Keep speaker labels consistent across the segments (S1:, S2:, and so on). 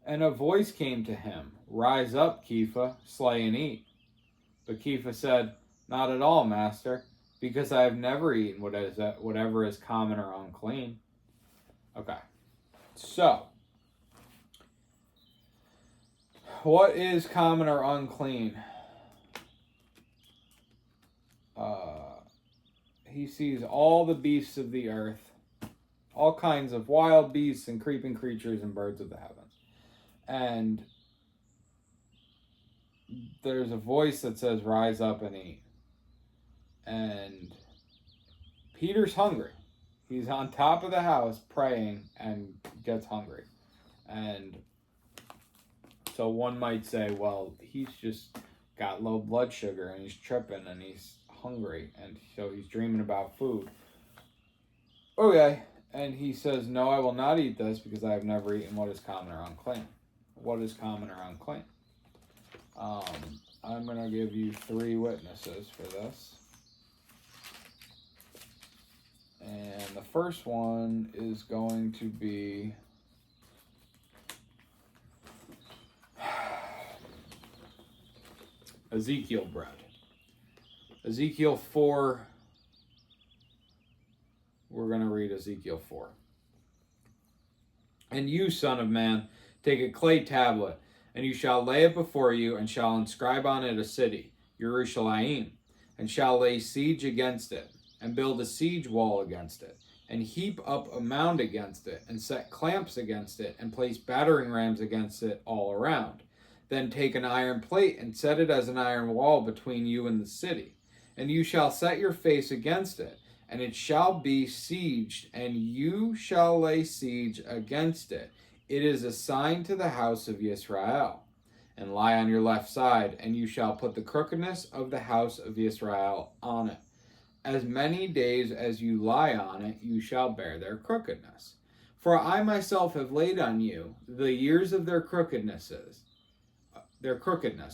S1: And a voice came to him, "Rise up, Kepha, slay and eat." But Kepha said, "Not at all, master, because I have never eaten whatever is common or unclean." Okay, so what is common or unclean? He sees all the beasts of the earth, all kinds of wild beasts and creeping creatures and birds of the heavens. And there's a voice that says, "Rise up and eat." And Peter's hungry. He's on top of the house praying and gets hungry. And so one might say, well, he's just got low blood sugar and he's tripping and he's hungry. And so he's dreaming about food. Okay. And he says, "No, I will not eat this because I have never eaten what is common or unclean." What is common or unclean? I'm going to give you 3 witnesses for this. And the first one is going to be Ezekiel bread. Ezekiel 4. We're going to read Ezekiel 4. "And you, son of man, take a clay tablet, and you shall lay it before you, and shall inscribe on it a city, Jerusalem, and shall lay siege against it, and build a siege wall against it, and heap up a mound against it, and set clamps against it, and place battering rams against it all around. Then take an iron plate, and set it as an iron wall between you and the city. And you shall set your face against it, and it shall be sieged, and you shall lay siege against it. It is a sign to the house of Israel. And lie on your left side, and you shall put the crookedness of the house of Israel on it. As many days as you lie on it, you shall bear their crookedness. For I myself have laid on you the years of their crookedness,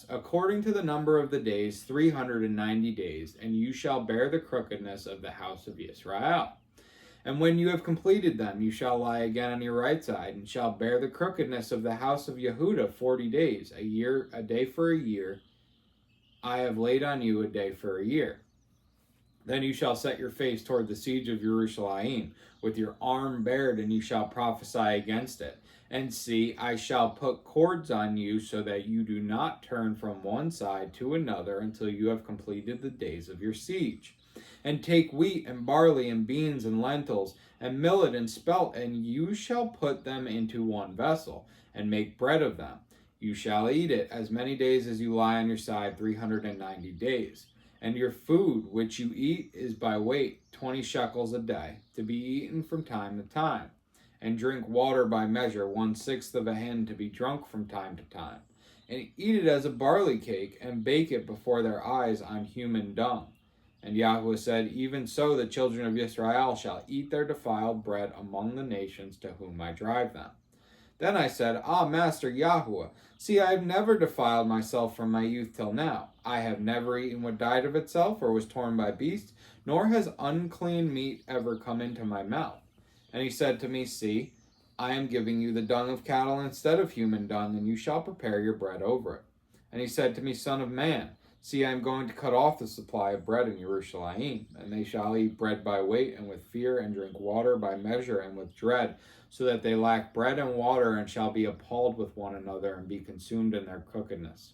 S1: according to the number of the days, 390 days, and you shall bear the crookedness of the house of Israel. And when you have completed them, you shall lie again on your right side, and shall bear the crookedness of the house of Yehuda 40 days, a day for a year. I have laid on you a day for a year. Then you shall set your face toward the siege of Jerusalem, with your arm bared, and you shall prophesy against it. And see, I shall put cords on you, so that you do not turn from one side to another until you have completed the days of your siege. And take wheat and barley and beans and lentils and millet and spelt, and you shall put them into one vessel, and make bread of them. You shall eat it as many days as you lie on your side, 390 days. And your food which you eat is by weight, 20 shekels a day, to be eaten from time to time. And drink water by measure, 1/6 of a hin, to be drunk from time to time. And eat it as a barley cake, and bake it before their eyes on human dung. And Yahweh said, Even so the children of Israel shall eat their defiled bread among the nations to whom I drive them. Then I said, Master Yahweh, see, I have never defiled myself from my youth till now. I have never eaten what died of itself or was torn by beasts, nor has unclean meat ever come into my mouth. And he said to me, See, I am giving you the dung of cattle instead of human dung, and you shall prepare your bread over it. And he said to me, Son of man, see, I am going to cut off the supply of bread in Jerusalem, and they shall eat bread by weight, and with fear, and drink water by measure, and with dread, so that they lack bread and water, and shall be appalled with one another, and be consumed in their crookedness.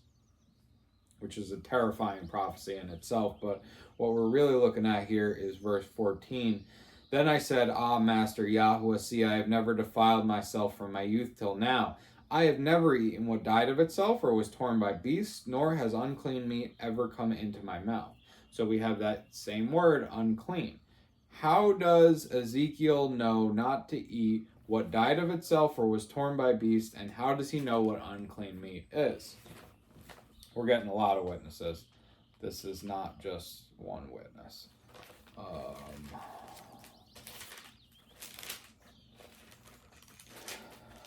S1: Which is a terrifying prophecy in itself, but what we're really looking at here is verse 14. Then I said, Master Yahweh, see, I have never defiled myself from my youth till now. I have never eaten what died of itself or was torn by beasts, nor has unclean meat ever come into my mouth. So we have that same word, unclean. How does Ezekiel know not to eat what died of itself or was torn by beasts, and how does he know what unclean meat is? We're getting a lot of witnesses. This is not just one witness.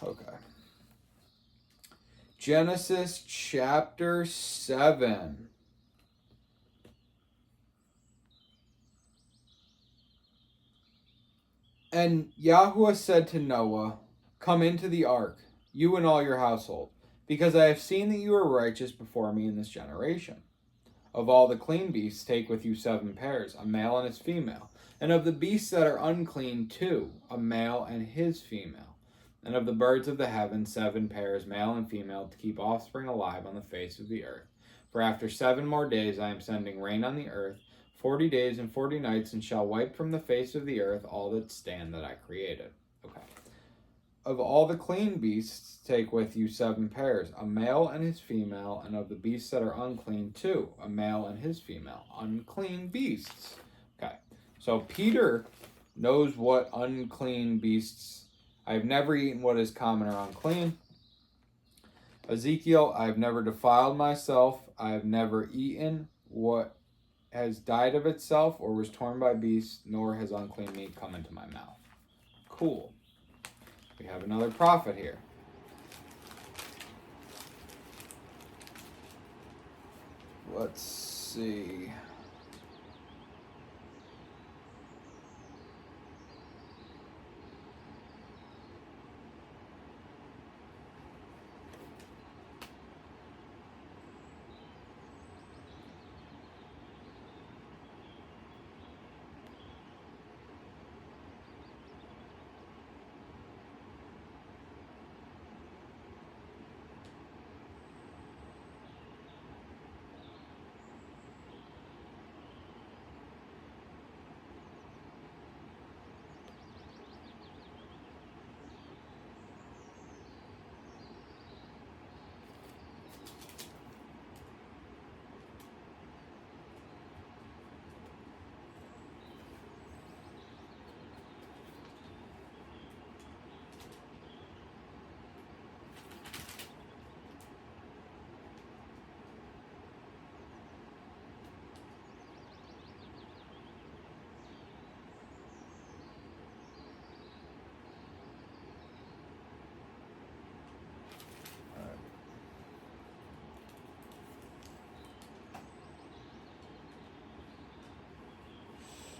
S1: Okay. Genesis chapter 7. And Yahweh said to Noah, Come into the ark, you and all your household, because I have seen that you are righteous before me in this generation. Of all the clean beasts, take with you 7 pairs, a male and his female. And of the beasts that are unclean, 2, a male and his female. And of the birds of the heavens, 7 pairs, male and female, to keep offspring alive on the face of the earth. For after 7 more days I am sending rain on the earth, 40 days and 40 nights, and shall wipe from the face of the earth all that stand that I created. Okay. Of all the clean beasts, take with you 7 pairs, a male and his female, and of the beasts that are unclean, 2, a male and his female. Unclean beasts. Okay, so Peter knows what unclean beasts. I've never eaten what is common or unclean. Ezekiel, I've never defiled myself. I have never eaten what has died of itself or was torn by beasts, nor has unclean meat come into my mouth. Cool. We have another prophet here. Let's see.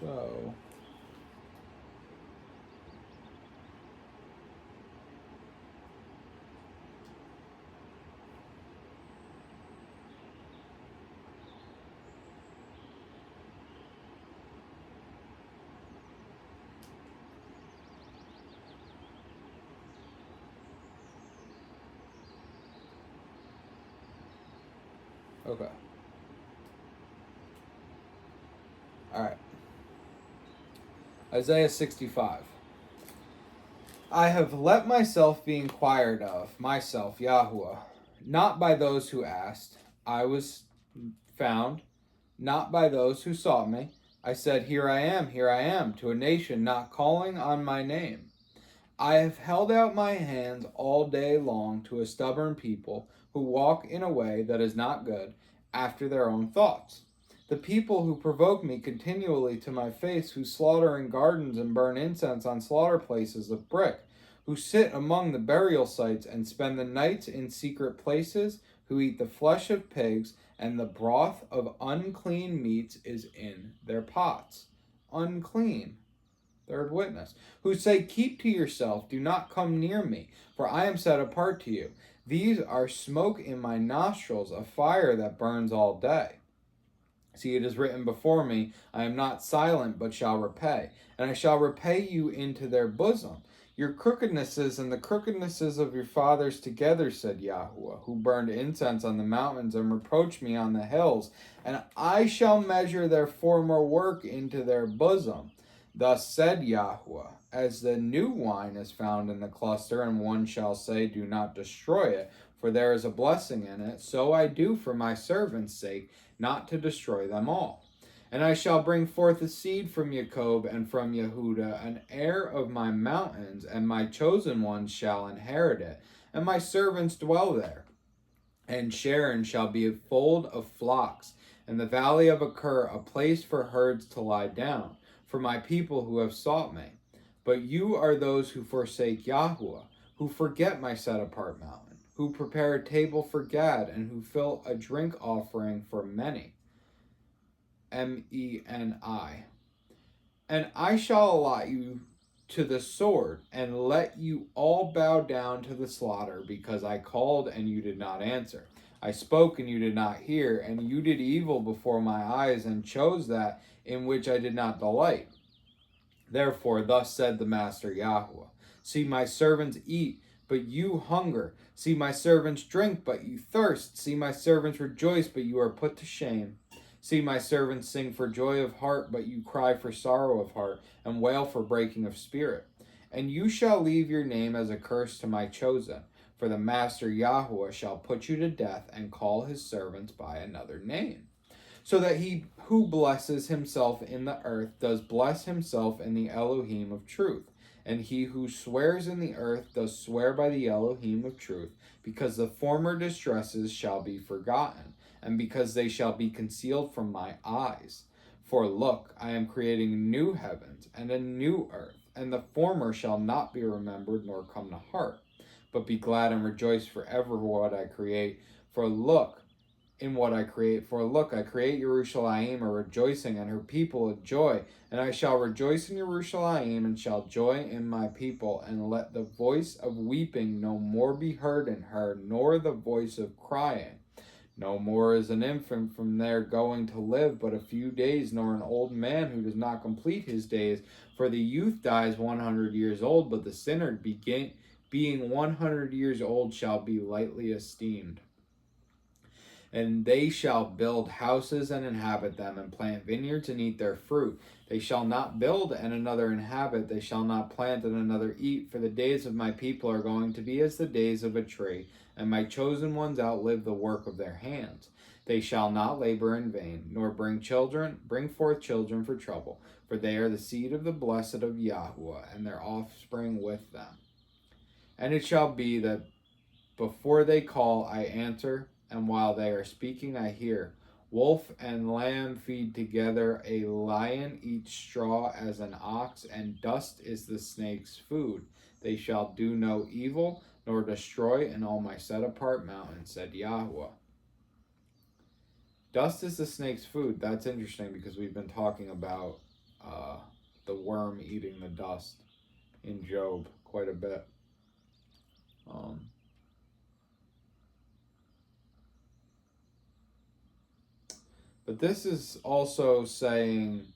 S1: So, okay. All right. Isaiah 65. I have let myself be inquired of, myself, Yahuwah, not by those who asked. I was found, not by those who sought me. I said, here I am, to a nation not calling on my name. I have held out my hands all day long to a stubborn people who walk in a way that is not good, after their own thoughts. The people who provoke me continually to my face, who slaughter in gardens and burn incense on slaughter places of brick, who sit among the burial sites and spend the nights in secret places, who eat the flesh of pigs, and the broth of unclean meats is in their pots. Unclean. Third witness. Who say, keep to yourself, do not come near me, for I am set apart to you. These are smoke in my nostrils, a fire that burns all day. See, it is written before me, I am not silent, but shall repay. And I shall repay you into their bosom. Your crookednesses and the crookednesses of your fathers together, said Yahuwah, who burned incense on the mountains and reproached me on the hills. And I shall measure their former work into their bosom. Thus said Yahuwah, as the new wine is found in the cluster, and one shall say, do not destroy it, for there is a blessing in it, so I do for my servants' sake, not to destroy them all. And I shall bring forth a seed from Jacob and from Yehuda, an heir of my mountains, and my chosen ones shall inherit it, and my servants dwell there. And Sharon shall be a fold of flocks, and the valley of Akur a place for herds to lie down, for my people who have sought me. But you are those who forsake Yahuwah, who forget my set-apart mountain, who prepare a table for Gad, and who fill a drink offering for many. Meni. And I shall allot you to the sword, and let you all bow down to the slaughter, because I called and you did not answer. I spoke and you did not hear, and you did evil before my eyes, and chose that in which I did not delight. Therefore, thus said the Master Yahweh, see my servants eat, but you hunger. See my servants drink, but you thirst. See my servants rejoice, but you are put to shame. See my servants sing for joy of heart, but you cry for sorrow of heart, and wail for breaking of spirit. And you shall leave your name as a curse to my chosen, for the Master Yahweh shall put you to death, and call his servants by another name. So that he who blesses himself in the earth does bless himself in the Elohim of truth. And he who swears in the earth does swear by the Elohim of truth, because the former distresses shall be forgotten, and because they shall be concealed from my eyes. For look, I am creating new heavens and a new earth, and the former shall not be remembered nor come to heart. But be glad and rejoice forever what I create. For look, in what I create. For look, I create Jerusalem a rejoicing, and her people a joy. And I shall rejoice in Jerusalem, and shall joy in my people. And let the voice of weeping no more be heard in her, nor the voice of crying. No more is an infant from there going to live but a few days, nor an old man who does not complete his days. For the youth dies 100 years old, but the sinner being 100 years old shall be lightly esteemed. And they shall build houses and inhabit them, and plant vineyards and eat their fruit. They shall not build and another inhabit, they shall not plant and another eat, for the days of my people are going to be as the days of a tree, and my chosen ones outlive the work of their hands. They shall not labor in vain, nor bring forth children for trouble, for they are the seed of the blessed of Yahweh, and their offspring with them. And it shall be that before they call, I answer, and while they are speaking, I hear. Wolf and lamb feed together, a lion eats straw as an ox, and dust is the snake's food. They shall do no evil, nor destroy in all my set-apart mountains, said Yahweh. Dust is the snake's food. That's interesting, because we've been talking about the worm eating the dust in Job quite a bit. But this is also saying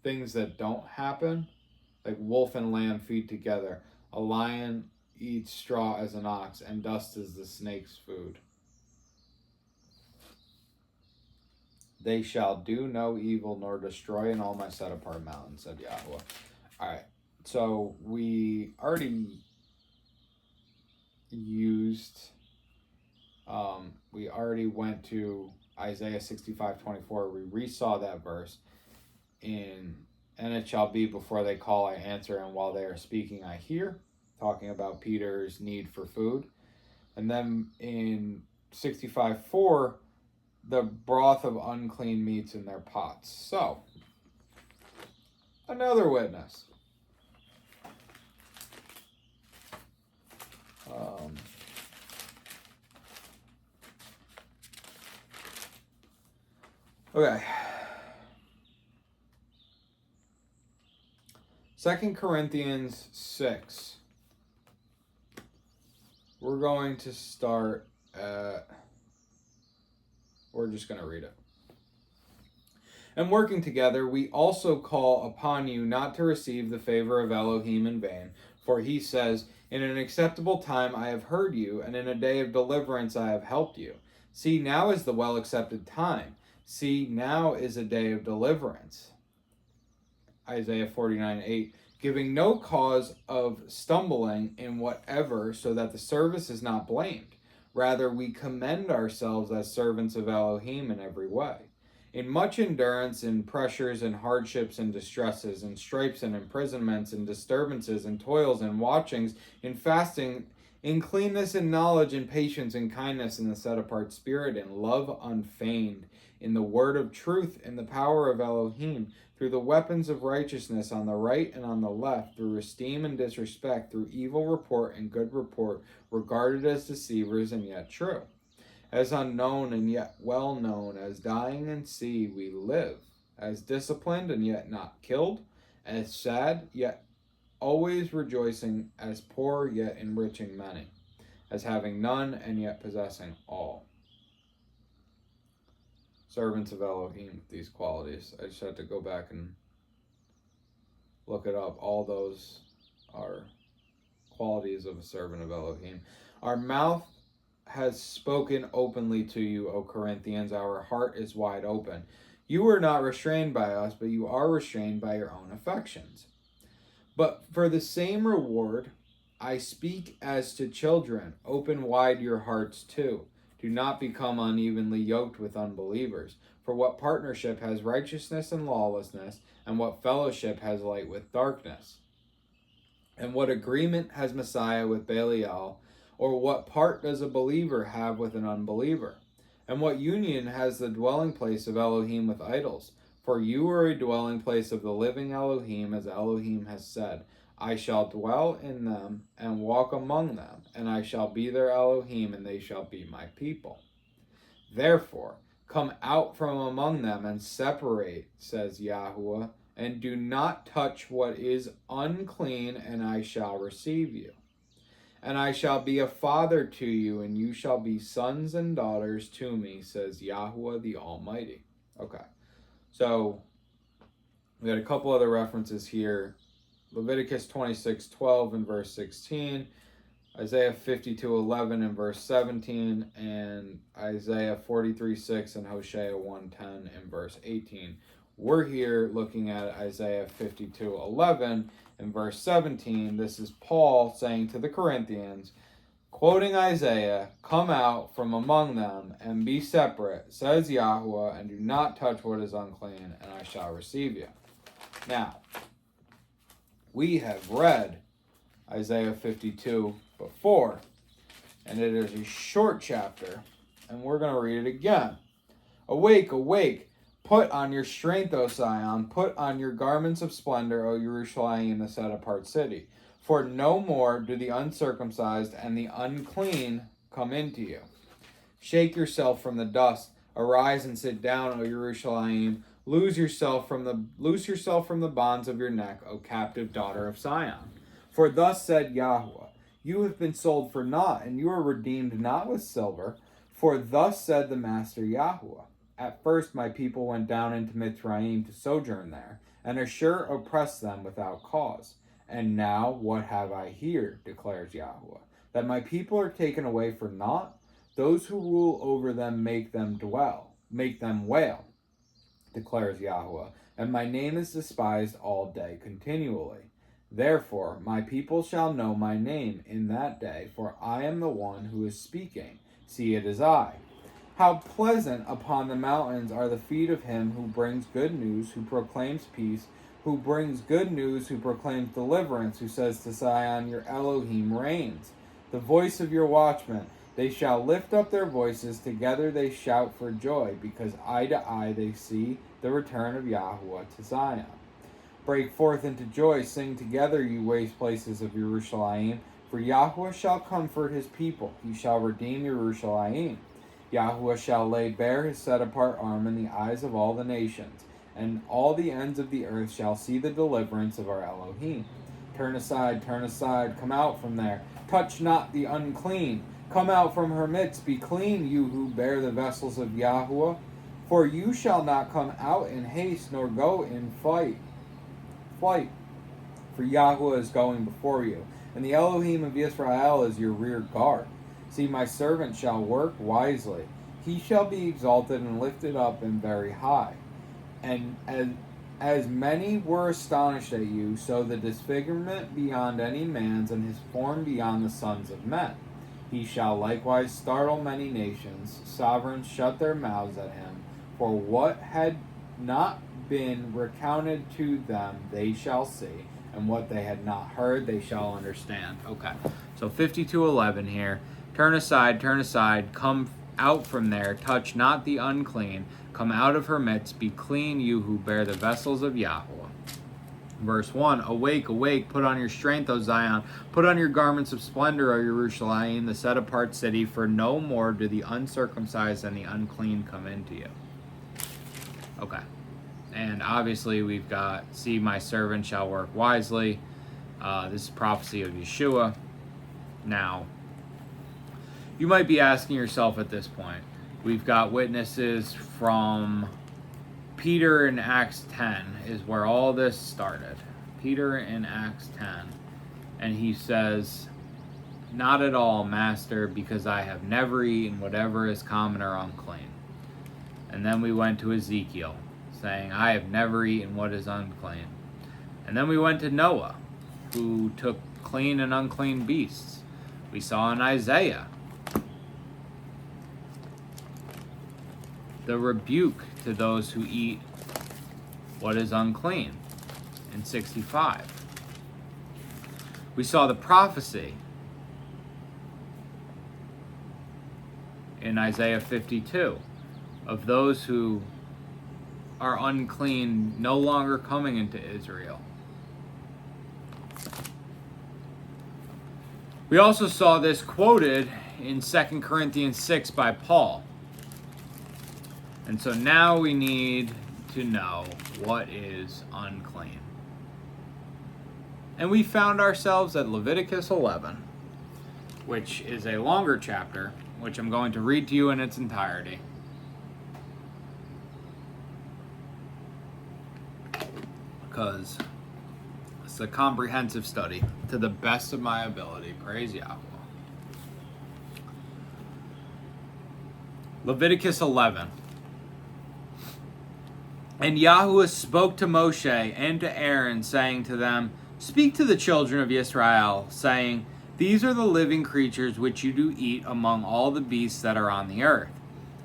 S1: things that don't happen, like wolf and lamb feed together. A lion eats straw as an ox, and dust is the snake's food. They shall do no evil, nor destroy in all my set-apart mountains, said Yahweh. All right, so we already went to Isaiah 65:24. We resaw that verse and it shall be before they call, I answer, and while they are speaking, I hear, talking about Peter's need for food. And then in 65:4, the broth of unclean meats in their pots. So, another witness. Okay. 2 Corinthians 6. We're going to start at... We're just going to read it. And working together, we also call upon you not to receive the favor of Elohim in vain. For he says, in an acceptable time I have heard you, and in a day of deliverance I have helped you. See, now is the well-accepted time. See, now is a day of deliverance. Isaiah 49:8. Giving no cause of stumbling in whatever, so that the service is not blamed. Rather, we commend ourselves as servants of Elohim in every way. In much endurance, in pressures and hardships and distresses, in stripes and imprisonments, in disturbances and toils and watchings, in fasting, in cleanness and knowledge, in patience and kindness, in the set-apart spirit, in love unfeigned, in the word of truth, in the power of Elohim, through the weapons of righteousness on the right and on the left, through esteem and disrespect, through evil report and good report, regarded as deceivers and yet true. As unknown and yet well known, as dying in sea we live, as disciplined and yet not killed, as sad yet always rejoicing, as poor yet enriching many, as having none and yet possessing all. Servants of Elohim, these qualities. I just had to go back and look it up. All those are qualities of a servant of Elohim. Our mouth has spoken openly to you, O Corinthians. Our heart is wide open. You are not restrained by us, but you are restrained by your own affections. But for the same reward, I speak as to children. Open wide your hearts too. Do not become unevenly yoked with unbelievers. For what partnership has righteousness and lawlessness, and what fellowship has light with darkness? And what agreement has Messiah with Belial? Or what part does a believer have with an unbeliever? And what union has the dwelling place of Elohim with idols? For you are a dwelling place of the living Elohim, as Elohim has said, I shall dwell in them and walk among them, and I shall be their Elohim, and they shall be my people. Therefore, come out from among them and separate, says Yahuwah, and do not touch what is unclean, and I shall receive you. And I shall be a father to you, and you shall be sons and daughters to me, says Yahuwah the Almighty. Okay, so we got a couple other references here. Leviticus 26:12 and verse 16, Isaiah 52:11 and verse 17, and Isaiah 43:6 and Hosea 1:10 and verse 18. We're here looking at Isaiah 52:11 and verse 17. This is Paul saying to the Corinthians, quoting Isaiah, come out from among them and be separate, says Yahuwah, and do not touch what is unclean, and I shall receive you. Now, we have read Isaiah 52 before, and it is a short chapter, and we're going to read it again. Awake, awake, put on your strength, O Zion, put on your garments of splendor, O Jerusalem, the set-apart city. For no more do the uncircumcised and the unclean come into you. Shake yourself from the dust, arise and sit down, O Jerusalem. Loose yourself from the bonds of your neck, O captive daughter of Sion. For thus said Yahuwah, you have been sold for naught, and you are redeemed not with silver. For thus said the Master Yahuwah, at first my people went down into Mitzrayim to sojourn there, and Ashur oppressed them without cause. And now what have I here, declares Yahuwah, that my people are taken away for naught? Those who rule over them make them wail, declares Yahuwah, and my name is despised all day continually. Therefore my people shall know my name in that day, for I am the one who is speaking. See, it is I. How pleasant upon the mountains are the feet of him who brings good news, who proclaims peace, who brings good news, who proclaims deliverance, who says to Zion, your Elohim reigns. The voice of your watchmen, they shall lift up their voices, together they shout for joy, because eye to eye they see the return of Yahuwah to Zion. Break forth into joy, sing together, you waste places of Jerusalem, for Yahuwah shall comfort his people, he shall redeem Jerusalem. Yahuwah shall lay bare his set-apart arm in the eyes of all the nations, and all the ends of the earth shall see the deliverance of our Elohim. Turn aside, come out from there. Touch not the unclean. Come out from her midst, be clean, you who bear the vessels of Yahuwah. For you shall not come out in haste, nor go in flight. For Yahuwah is going before you, and the Elohim of Israel is your rear guard. See, my servant shall work wisely. He shall be exalted and lifted up and very high. And as many were astonished at you, so the disfigurement beyond any man's, and his form beyond the sons of men. He shall likewise startle many nations. Sovereigns shut their mouths at him. For what had not been recounted to them, they shall see, and what they had not heard, they shall understand. Okay, so 52:11 here. Turn aside, come out from there, touch not the unclean, come out of her midst, be clean, you who bear the vessels of Yahuwah. Verse 1, awake, awake, put on your strength, O Zion, put on your garments of splendor, O Jerusalem, the set-apart city, for no more do the uncircumcised and the unclean come into you. Okay, and obviously we've got, see, my servant shall work wisely. This is prophecy of Yeshua. Now, you might be asking yourself at this point, we've got witnesses from Peter in Acts 10 is where all this started. Peter in Acts 10. And he says, "Not at all, Master, because I have never eaten whatever is common or unclean." And then we went to Ezekiel, saying, "I have never eaten what is unclean." And then we went to Noah, who took clean and unclean beasts. We saw in Isaiah the rebuke to those who eat what is unclean in 65. We saw the prophecy in Isaiah 52 of those who are unclean no longer coming into Israel. We also saw this quoted in 2 Corinthians 6 by Paul. And so now we need to know what is unclean. And we found ourselves at Leviticus 11, which is a longer chapter, which I'm going to read to you in its entirety. Because it's a comprehensive study to the best of my ability. Praise Yahweh. Leviticus 11. And Yahuwah spoke to Moshe and to Aaron, saying to them, "Speak to the children of Israel, saying, These are the living creatures which you do eat among all the beasts that are on the earth.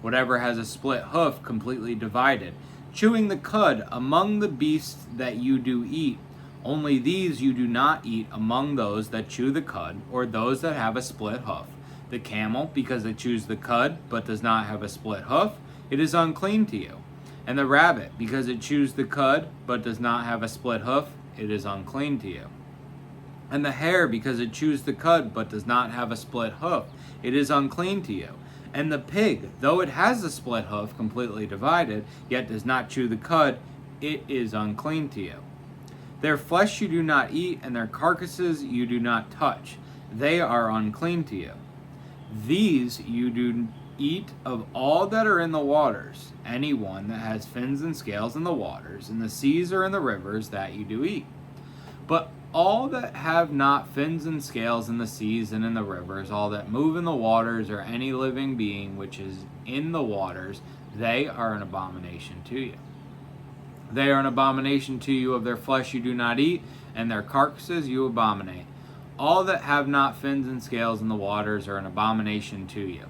S1: Whatever has a split hoof completely divided, chewing the cud among the beasts that you do eat. Only these you do not eat among those that chew the cud, or those that have a split hoof. The camel, because it chews the cud, but does not have a split hoof, it is unclean to you. And the rabbit, because it chews the cud, but does not have a split hoof, it is unclean to you. And the hare, because it chews the cud, but does not have a split hoof, it is unclean to you. And the pig, though it has a split hoof completely divided, yet does not chew the cud, it is unclean to you. Their flesh you do not eat, and their carcasses you do not touch. They are unclean to you. These you do eat of all that are in the waters. Any one that has fins and scales in the waters, in the seas or in the rivers, that you do eat. But all that have not fins and scales in the seas and in the rivers, all that move in the waters, or any living being which is in the waters, they are an abomination to you. They are an abomination to you. Of their flesh you do not eat, and their carcasses you abominate. All that have not fins and scales in the waters are an abomination to you.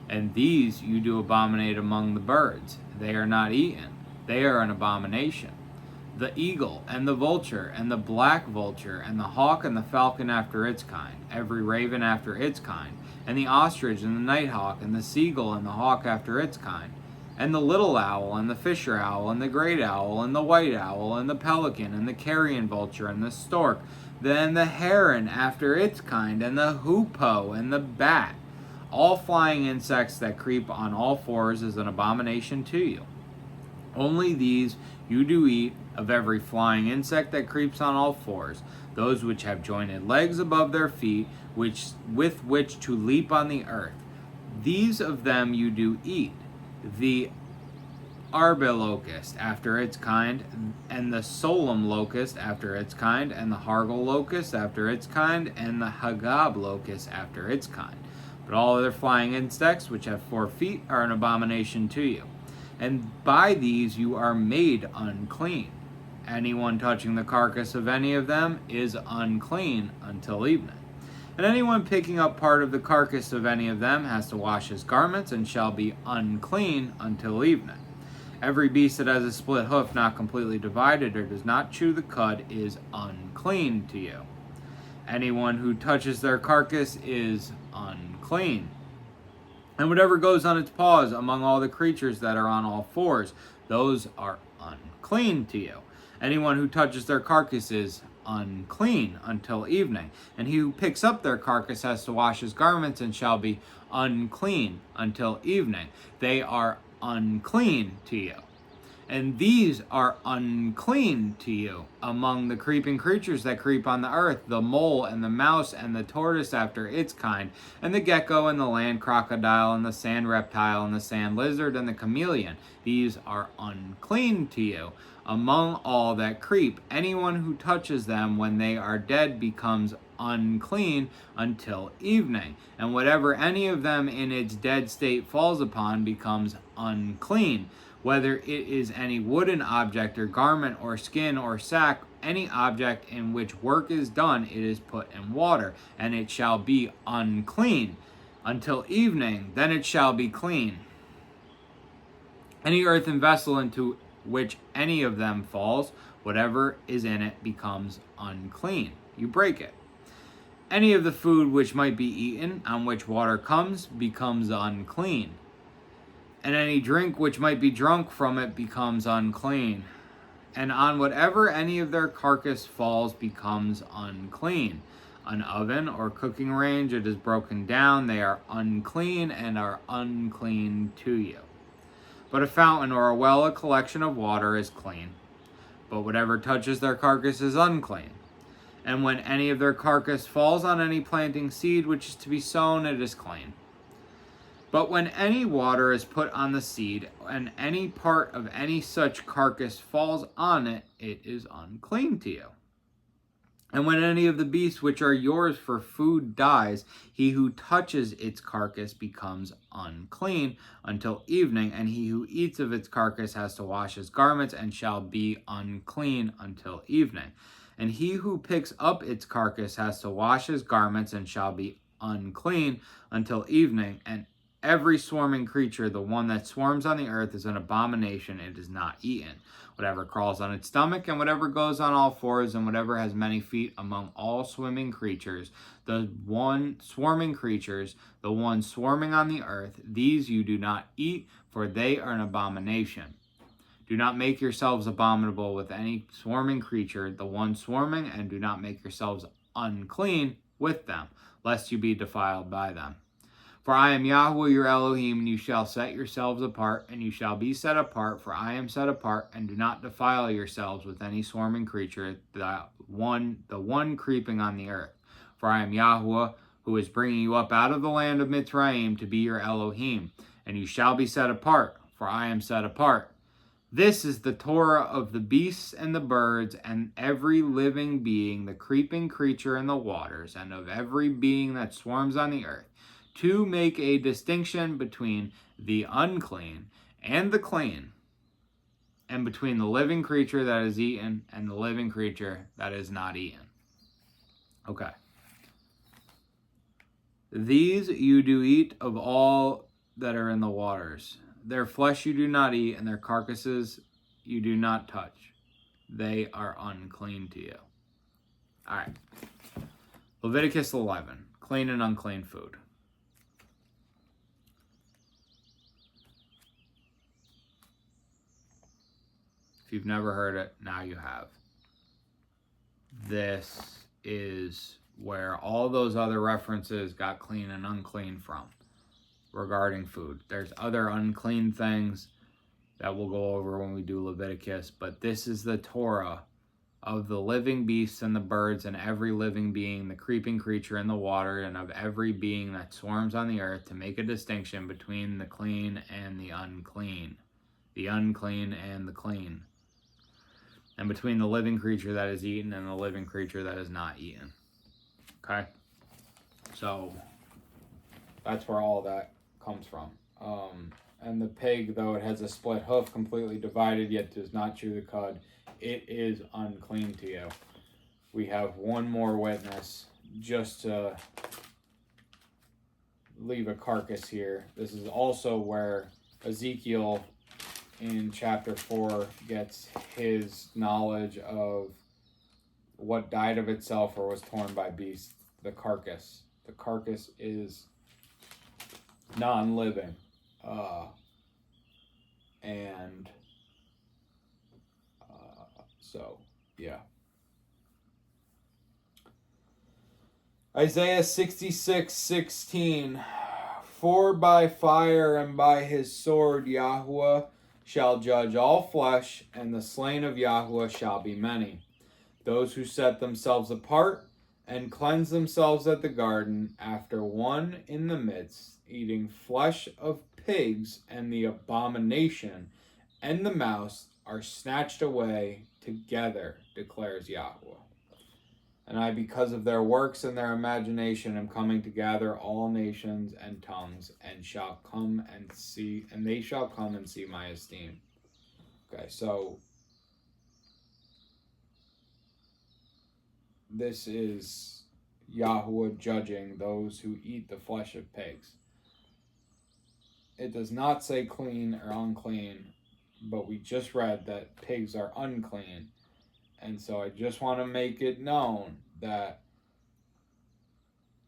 S1: And these you do abominate among the birds. They are not eaten. They are an abomination. The eagle, and the vulture, and the black vulture, and the hawk, and the falcon after its kind, every raven after its kind, and the ostrich, and the nighthawk, and the seagull, and the hawk after its kind, and the little owl, and the fisher owl, and the great owl, and the white owl, and the pelican, and the carrion vulture, and the stork, then the heron after its kind, and the hoopoe, and the bat. All flying insects that creep on all fours is an abomination to you. Only these you do eat of every flying insect that creeps on all fours, those which have jointed legs above their feet, with which to leap on the earth. These of them you do eat. The arbe locust after its kind, and the solemn locust after its kind, and the hargal locust after its kind, and the hagab locust after its kind. But all other flying insects which have 4 feet are an abomination to you. And by these you are made unclean. Anyone touching the carcass of any of them is unclean until evening. And anyone picking up part of the carcass of any of them has to wash his garments, and shall be unclean until evening. Every beast that has a split hoof not completely divided, or does not chew the cud, is unclean to you. Anyone who touches their carcass is unclean. And whatever goes on its paws among all the creatures that are on all fours, those are unclean to you. Anyone who touches their carcass is unclean until evening. And he who picks up their carcass has to wash his garments, and shall be unclean until evening. They are unclean to you. And these are unclean to you. Among the creeping creatures that creep on the earth, the mole and the mouse and the tortoise after its kind, and the gecko and the land crocodile and the sand reptile and the sand lizard and the chameleon, these are unclean to you. Among all that creep, anyone who touches them when they are dead becomes unclean until evening, and whatever any of them in its dead state falls upon becomes unclean. Whether it is any wooden object or garment or skin or sack, any object in which work is done, it is put in water, and it shall be unclean until evening, then it shall be clean. Any earthen vessel into which any of them falls, whatever is in it becomes unclean. You break it. Any of the food which might be eaten, on which water comes, becomes unclean. And any drink which might be drunk from it becomes unclean. And on whatever any of their carcass falls becomes unclean. An oven or cooking range, it is broken down, they are unclean and are unclean to you. But a fountain or a well, a collection of water, is clean. But whatever touches their carcass is unclean. And when any of their carcass falls on any planting seed which is to be sown, it is clean. But when any water is put on the seed, and any part of any such carcass falls on it, it is unclean to you. And when any of the beasts which are yours for food dies, he who touches its carcass becomes unclean until evening, and he who eats of its carcass has to wash his garments and shall be unclean until evening. And he who picks up its carcass has to wash his garments and shall be unclean until evening. And every swarming creature, the one that swarms on the earth, is an abomination. It is not eaten. Whatever crawls on its stomach, and whatever goes on all fours, and whatever has many feet among all swimming creatures, the one swarming on the earth, these you do not eat, for they are an abomination. Do not make yourselves abominable with any swarming creature, the one swarming, and do not make yourselves unclean with them, lest you be defiled by them. For I am Yahweh your Elohim, and you shall set yourselves apart, and you shall be set apart, for I am set apart, and do not defile yourselves with any swarming creature, the one creeping on the earth. For I am Yahweh, who is bringing you up out of the land of Mitzrayim to be your Elohim, and you shall be set apart, for I am set apart. This is the Torah of the beasts and the birds and every living being, the creeping creature in the waters, and of every being that swarms on the earth, to make a distinction between the unclean and the clean, and between the living creature that is eaten and the living creature that is not eaten. Okay. These you do eat of all that are in the waters. Their flesh you do not eat, and their carcasses you do not touch. They are unclean to you. All right. Leviticus 11, clean and unclean food. If you've never heard it, now you have. This is where all those other references got clean and unclean from regarding food. There's other unclean things that we'll go over when we do Leviticus, but this is the Torah of the living beasts and the birds and every living being, the creeping creature in the water, and of every being that swarms on the earth, to make a distinction between the clean and the unclean and the clean, and between the living creature that is eaten and the living creature that is not eaten. Okay? So that's where all that comes from. And the pig, though it has a split hoof, completely divided, yet does not chew the cud, it is unclean to you. We have one more witness, just to leave a carcass here. This is also where Ezekiel in chapter 4 gets his knowledge of what died of itself or was torn by beasts. The carcass. The carcass is non-living. So, yeah. Isaiah 66:16. For by fire and by his sword Yahweh shall judge all flesh, and the slain of YHWH shall be many. Those who set themselves apart and cleanse themselves at the garden, after one in the midst, eating flesh of pigs and the abomination and the mouse, are snatched away together, declares YHWH. And I, because of their works and their imagination, am coming to gather all nations and tongues, and shall come and see, and they shall come and see my esteem. Okay, so this is YHWH judging those who eat the flesh of pigs. It does not say clean or unclean, but we just read that pigs are unclean. And so I just want to make it known that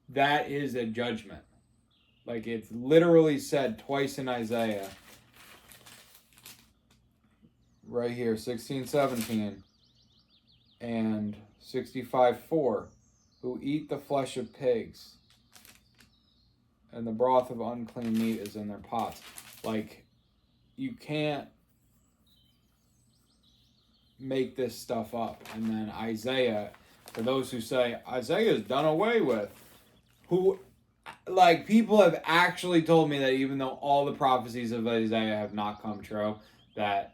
S1: that is a judgment. Like, it's literally said twice in Isaiah. Right here, 16:17 and 65:4, who eat the flesh of pigs, and the broth of unclean meat is in their pots. Like, you can't make this stuff up. And then Isaiah, for those who say Isaiah is done away with, who, like, people have actually told me that even though all the prophecies of Isaiah have not come true, that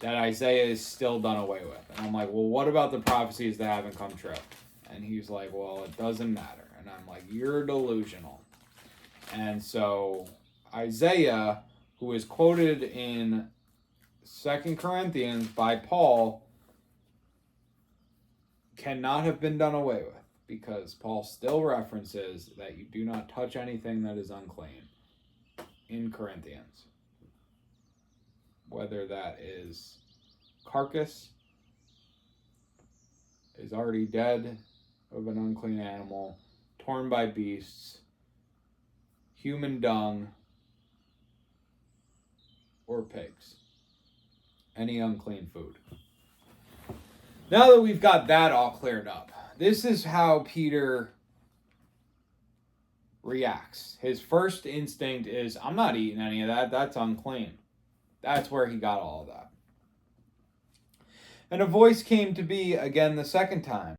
S1: Isaiah is still done away with. And I'm like, well, what about the prophecies that haven't come true? And he's like, well, it doesn't matter. And I'm like, you're delusional. And so Isaiah, who is quoted in 2 Corinthians by Paul, cannot have been done away with, because Paul still references that you do not touch anything that is unclean in Corinthians. Whether that is carcass, is already dead of an unclean animal, torn by beasts, human dung, or pigs. Any unclean food. Now that we've got that all cleared up, this is how Peter reacts. His first instinct is, I'm not eating any of that. That's unclean. That's where he got all of that. And a voice came to be again the second time,